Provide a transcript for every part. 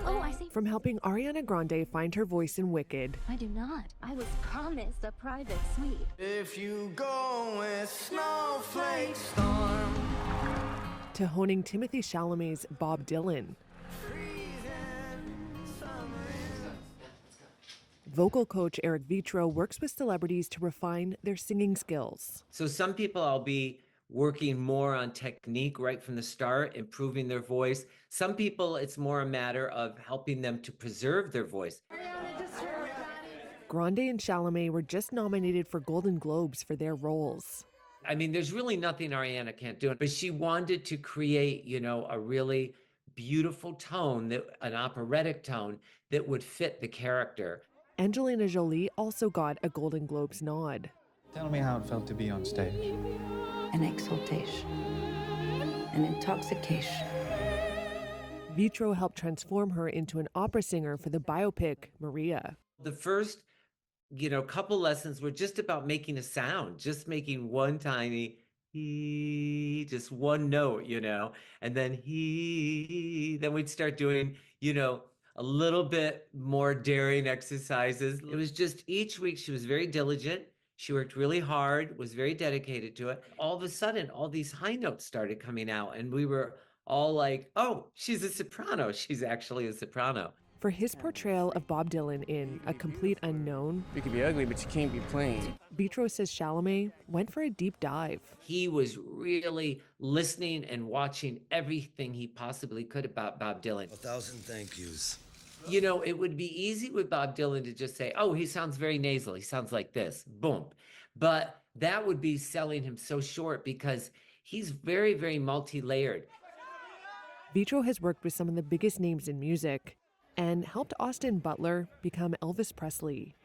Oh, I see. From helping Ariana Grande find her voice in Wicked, I do not. I was promised a private suite. If you go with snowflake storm, to honing Timothée Chalamet's Bob Dylan, vocal coach Eric Vetro works with celebrities to refine their singing skills. So some people I'll be working more on technique right from the start, improving their voice. Some people, it's more a matter of helping them to preserve their voice. Grande and Chalamet were just nominated for Golden Globes for their roles. I mean, there's really nothing Ariana can't do, but she wanted to create, you know, a really beautiful tone, an operatic tone that would fit the character. Angelina Jolie also got a Golden Globes nod. Tell me how it felt to be on stage. An exaltation, an intoxication. Vetro helped transform her into an opera singer for the biopic Maria. The first, you know, couple lessons were just about making a sound, just making one tiny he, just one note, you know, and then then we'd start doing, you know, a little bit more daring exercises. It was just each week she was very diligent. She worked really hard, was very dedicated to it. All of a sudden, all these high notes started coming out, and we were all like, oh, she's a soprano. She's actually a soprano. For his portrayal of Bob Dylan in A Complete Unknown, You can be ugly, but you can't be plain. Vetro says Chalamet went for a deep dive. He was really listening and watching everything he possibly could about Bob Dylan. 1,000 thank yous. You know, it would be easy with Bob Dylan to just say, oh, he sounds very nasal. He sounds like this, boom. But that would be selling him so short because he's very, very multi-layered. Vetro has worked with some of the biggest names in music and helped Austin Butler become Elvis Presley.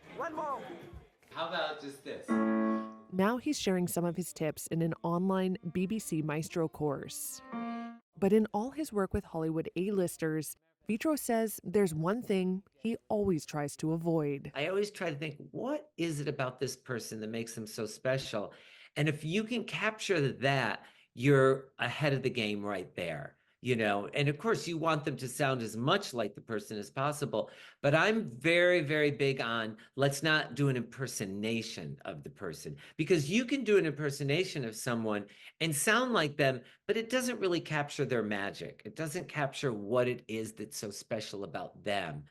How about just this? Now he's sharing some of his tips in an online BBC Maestro course. But in all his work with Hollywood A-listers, Vetro says there's one thing he always tries to avoid. I always try to think, what is it about this person that makes them so special? And if you can capture that, you're ahead of the game right there. You know, and of course you want them to sound as much like the person as possible, but I'm very, very big on let's not do an impersonation of the person, because you can do an impersonation of someone and sound like them, but it doesn't really capture their magic. It doesn't capture what it is that's so special about them.